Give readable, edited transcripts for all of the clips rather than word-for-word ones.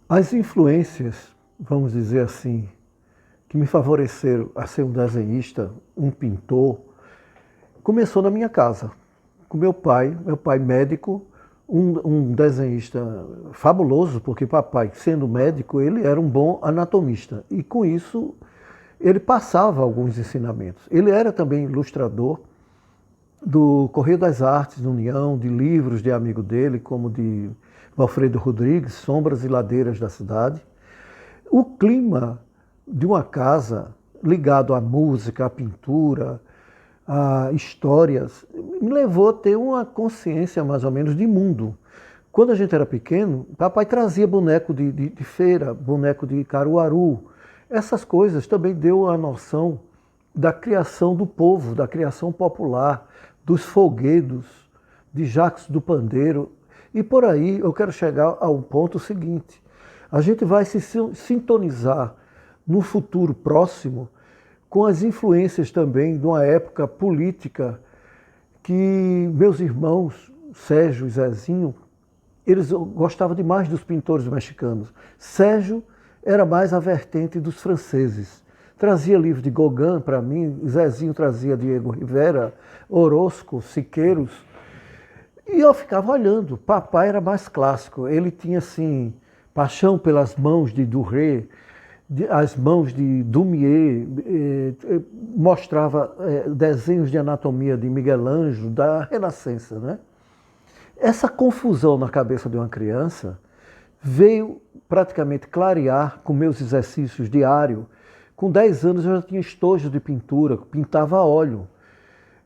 As influências, vamos dizer assim, que me favoreceram a ser um desenhista, um pintor, começou na minha casa, com meu pai médico, um desenhista fabuloso, porque papai, sendo médico, ele era um bom anatomista. E com isso, ele passava alguns ensinamentos. Ele era também ilustrador do Correio das Artes, da União, de livros de amigo dele, como de Valfredo Rodrigues, Sombras e Ladeiras da Cidade. O clima de uma casa ligado à música, à pintura, a histórias, me levou a ter uma consciência mais ou menos de mundo. Quando a gente era pequeno, papai trazia boneco de feira, boneco de Caruaru. Essas coisas também deu a noção da criação do povo, da criação popular, dos folguedos, de Jacques do Pandeiro. E por aí eu quero chegar ao ponto seguinte. A gente vai se sintonizar no futuro próximo com as influências também de uma época política que meus irmãos, Sérgio e Zezinho, eles gostavam demais dos pintores mexicanos. Sérgio era mais a vertente dos franceses. Trazia livro de Gauguin para mim, Zezinho trazia Diego Rivera, Orozco, Siqueiros. E eu ficava olhando. Papai era mais clássico. Ele tinha, assim, paixão pelas mãos de Duret, as mãos de Dumier, mostrava desenhos de anatomia de Miguel Ângelo, da Renascença, né? Essa confusão na cabeça de uma criança veio praticamente clarear com meus exercícios diários. Com 10 anos eu já tinha estojo de pintura, pintava a óleo.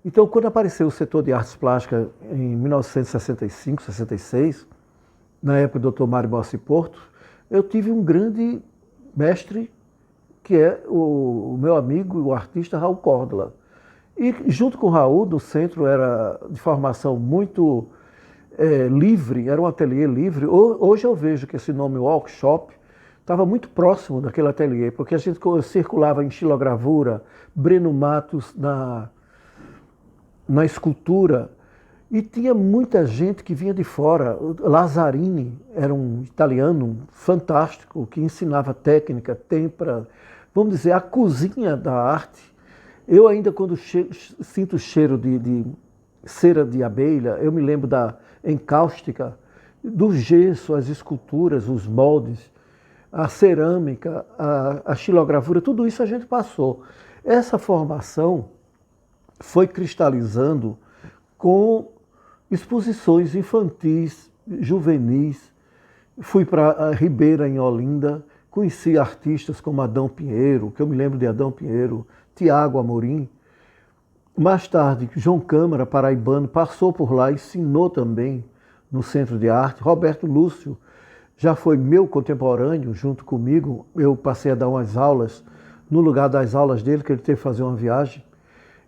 Então, quando apareceu o setor de artes plásticas em 1965, 66, na época do Dr. Mário Bossi Porto, eu tive um grande mestre, que é o meu amigo, o artista Raul Córdola. E junto com o Raul, no centro era de formação muito livre, era um ateliê livre. Hoje eu vejo que esse nome workshop estava muito próximo daquele ateliê, porque a gente circulava em xilogravura, Breno Matos na escultura, e tinha muita gente que vinha de fora. Lazzarini era um italiano fantástico, que ensinava técnica, tempera, vamos dizer, a cozinha da arte. Eu ainda, quando sinto o cheiro de cera de abelha, eu me lembro da encáustica, do gesso, as esculturas, os moldes, a cerâmica, a xilogravura, tudo isso a gente passou. Essa formação foi cristalizando com exposições infantis, juvenis. Fui para Ribeira, em Olinda, conheci artistas como Adão Pinheiro, que eu me lembro de Adão Pinheiro, Tiago Amorim. Mais tarde, João Câmara, paraibano, passou por lá, ensinou também no Centro de Arte. Roberto Lúcio já foi meu contemporâneo, junto comigo. Eu passei a dar umas aulas no lugar das aulas dele, que ele teve que fazer uma viagem.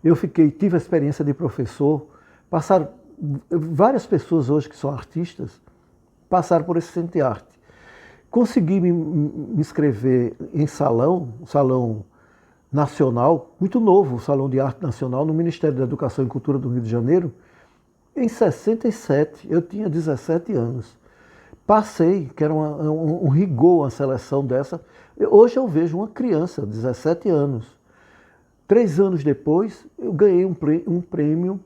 Eu tive a experiência de professor. Passaram várias pessoas hoje que são artistas, passaram por esse Centro de Arte. Consegui me inscrever em salão nacional, muito novo, o Salão de Arte Nacional, no Ministério da Educação e Cultura do Rio de Janeiro, em 67, eu tinha 17 anos. Passei, que era um rigor, uma seleção dessa. Hoje eu vejo uma criança, 17 anos. 3 anos depois, eu ganhei um prêmio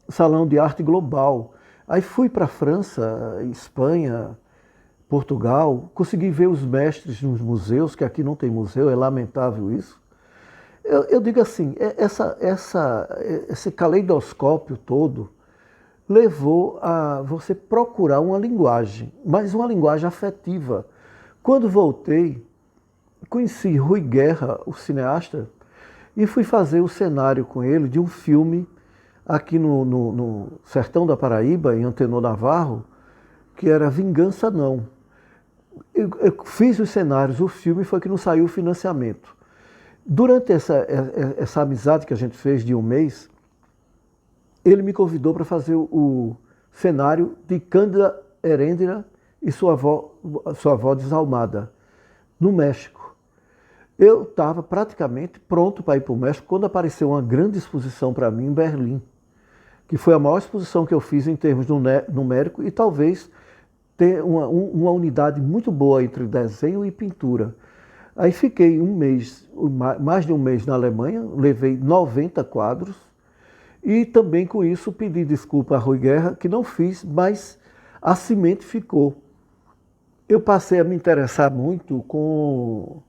Salão de Arte Global. Aí fui para a França, Espanha, Portugal, consegui ver os mestres nos museus, que aqui não tem museu, é lamentável isso. Eu digo assim, esse caleidoscópio todo levou a você procurar uma linguagem, mas uma linguagem afetiva. Quando voltei, conheci Rui Guerra, o cineasta, e fui fazer o cenário com ele de um filme aqui no sertão da Paraíba, em Antenor Navarro, que era Vingança Não. Eu fiz os cenários, o filme foi que não saiu o financiamento. Durante essa amizade que a gente fez de um mês, ele me convidou para fazer o cenário de Cândida Herêndira e sua avó desalmada, no México. Eu estava praticamente pronto para ir para o México quando apareceu uma grande exposição para mim em Berlim, que foi a maior exposição que eu fiz em termos numérico e talvez ter uma unidade muito boa entre desenho e pintura. Aí fiquei um mês, mais de um mês na Alemanha, levei 90 quadros e também com isso pedi desculpa a Rui Guerra, que não fiz, mas a semente ficou. Eu passei a me interessar muito com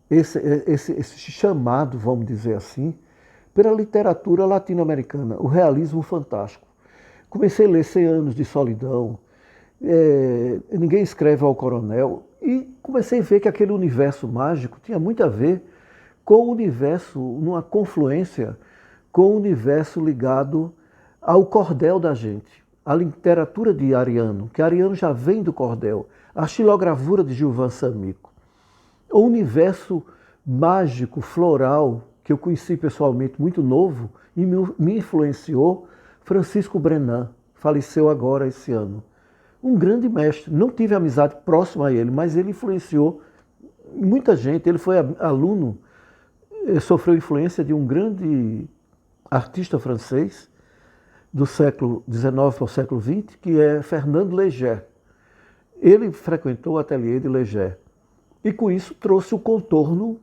esse chamado, vamos dizer assim, pela literatura latino-americana, o realismo fantástico. Comecei a ler 100 Anos de Solidão, Ninguém Escreve ao Coronel, e comecei a ver que aquele universo mágico tinha muito a ver com o universo, numa confluência com o universo ligado ao cordel da gente, a literatura de Ariano, que Ariano já vem do cordel, a xilogravura de Gilvan Samico, o universo mágico, floral, que eu conheci pessoalmente muito novo e me influenciou, Francisco Brenan, faleceu agora esse ano. Um grande mestre, não tive amizade próxima a ele, mas ele influenciou muita gente. Ele foi aluno, sofreu influência de um grande artista francês do século XIX para o século XX, que é Fernando Léger. Ele frequentou o ateliê de Léger e com isso trouxe o contorno,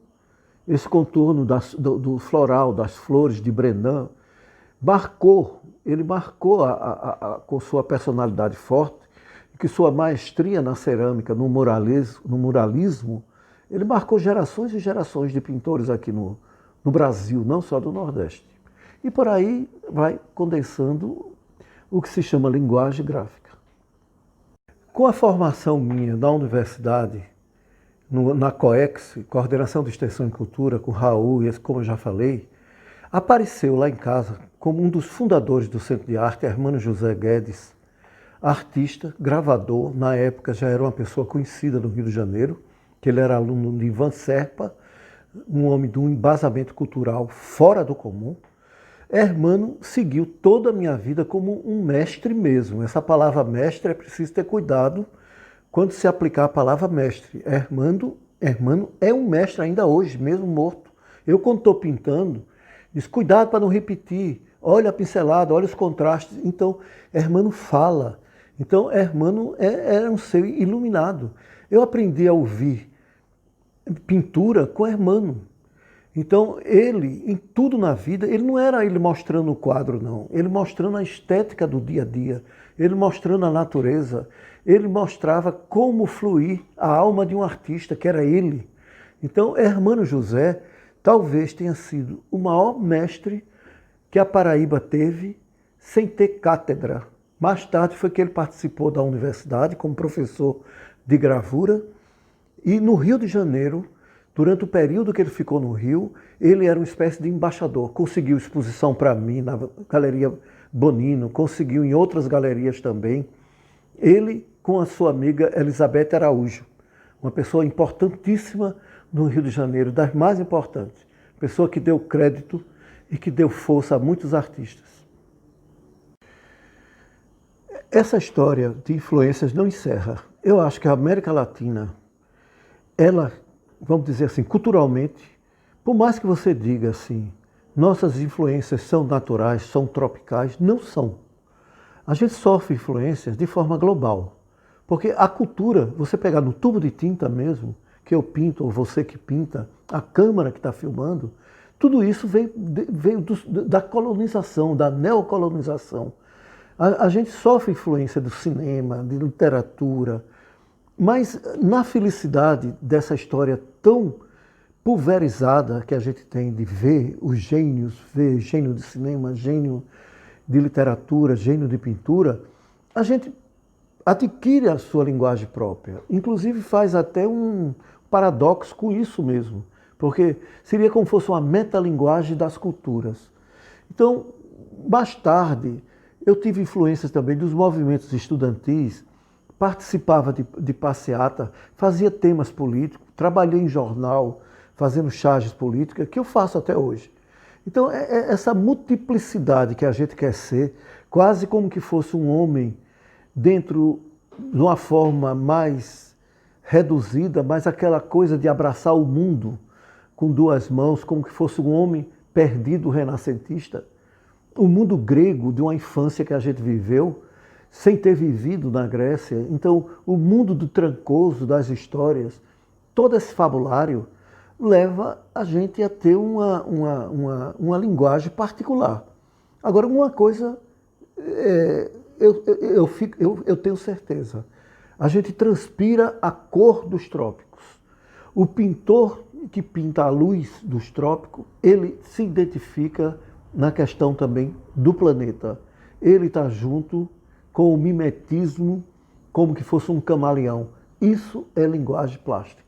esse contorno do floral, das flores de Brenan, ele marcou com sua personalidade forte, que sua maestria na cerâmica, no muralismo, ele marcou gerações e gerações de pintores aqui no Brasil, não só do Nordeste. E por aí vai condensando o que se chama linguagem gráfica. Com a formação minha na universidade, na COEX, Coordenação de Extensão e Cultura, com Raul, como eu já falei, apareceu lá em casa como um dos fundadores do Centro de Arte, Hermano José Guedes, artista, gravador, na época já era uma pessoa conhecida no Rio de Janeiro, que ele era aluno de Ivan Serpa, um homem de um embasamento cultural fora do comum. Hermano seguiu toda a minha vida como um mestre mesmo. Essa palavra mestre é preciso ter cuidado quando se aplicar a palavra mestre. Hermano é um mestre ainda hoje, mesmo morto. Eu, quando estou pintando, diz, cuidado para não repetir, olha a pincelada, olha os contrastes. Então, Hermano fala. Então, Hermano era um ser iluminado. Eu aprendi a ouvir pintura com Hermano. Então, ele, em tudo na vida, ele não era ele mostrando o quadro, não. Ele mostrando a estética do dia a dia, ele mostrando a natureza, ele mostrava como fluir a alma de um artista, que era ele. Então, Hermano José talvez tenha sido o maior mestre que a Paraíba teve sem ter cátedra. Mais tarde foi que ele participou da universidade como professor de gravura e no Rio de Janeiro, durante o período que ele ficou no Rio, ele era uma espécie de embaixador. Conseguiu exposição para mim na Galeria Bonino, conseguiu em outras galerias também. Ele com a sua amiga Elizabeth Araújo, uma pessoa importantíssima no Rio de Janeiro, das mais importantes. Pessoa que deu crédito e que deu força a muitos artistas. Essa história de influências não encerra. Eu acho que a América Latina, ela, vamos dizer assim, culturalmente, por mais que você diga assim, nossas influências são naturais, são tropicais, não são. A gente sofre influências de forma global. Porque a cultura, você pegar no tubo de tinta mesmo, que eu pinto, ou você que pinta, a câmera que está filmando, tudo isso veio da colonização, da neocolonização. A gente sofre influência do cinema, de literatura, mas na felicidade dessa história tão pulverizada que a gente tem de ver os gênios, ver gênio de cinema, gênio de literatura, gênio de pintura, a gente adquire a sua linguagem própria. Inclusive faz até um paradoxo com isso mesmo, porque seria como se fosse uma metalinguagem das culturas. Então, mais tarde, eu tive influências também dos movimentos estudantis, participava de passeata, fazia temas políticos, trabalhei em jornal, fazendo charges políticas, que eu faço até hoje. Então, é essa multiplicidade que a gente quer ser, quase como que fosse um homem dentro de uma forma mais reduzida, mas aquela coisa de abraçar o mundo com duas mãos, como que fosse um homem perdido renascentista. O mundo grego de uma infância que a gente viveu sem ter vivido na Grécia. Então, o mundo do Trancoso, das histórias, todo esse fabulário leva a gente a ter uma linguagem particular. Agora, uma coisa eu tenho certeza, a gente transpira a cor dos trópicos. O pintor que pinta a luz dos trópicos, ele se identifica na questão também do planeta. Ele está junto com o mimetismo, como que fosse um camaleão. Isso é linguagem plástica.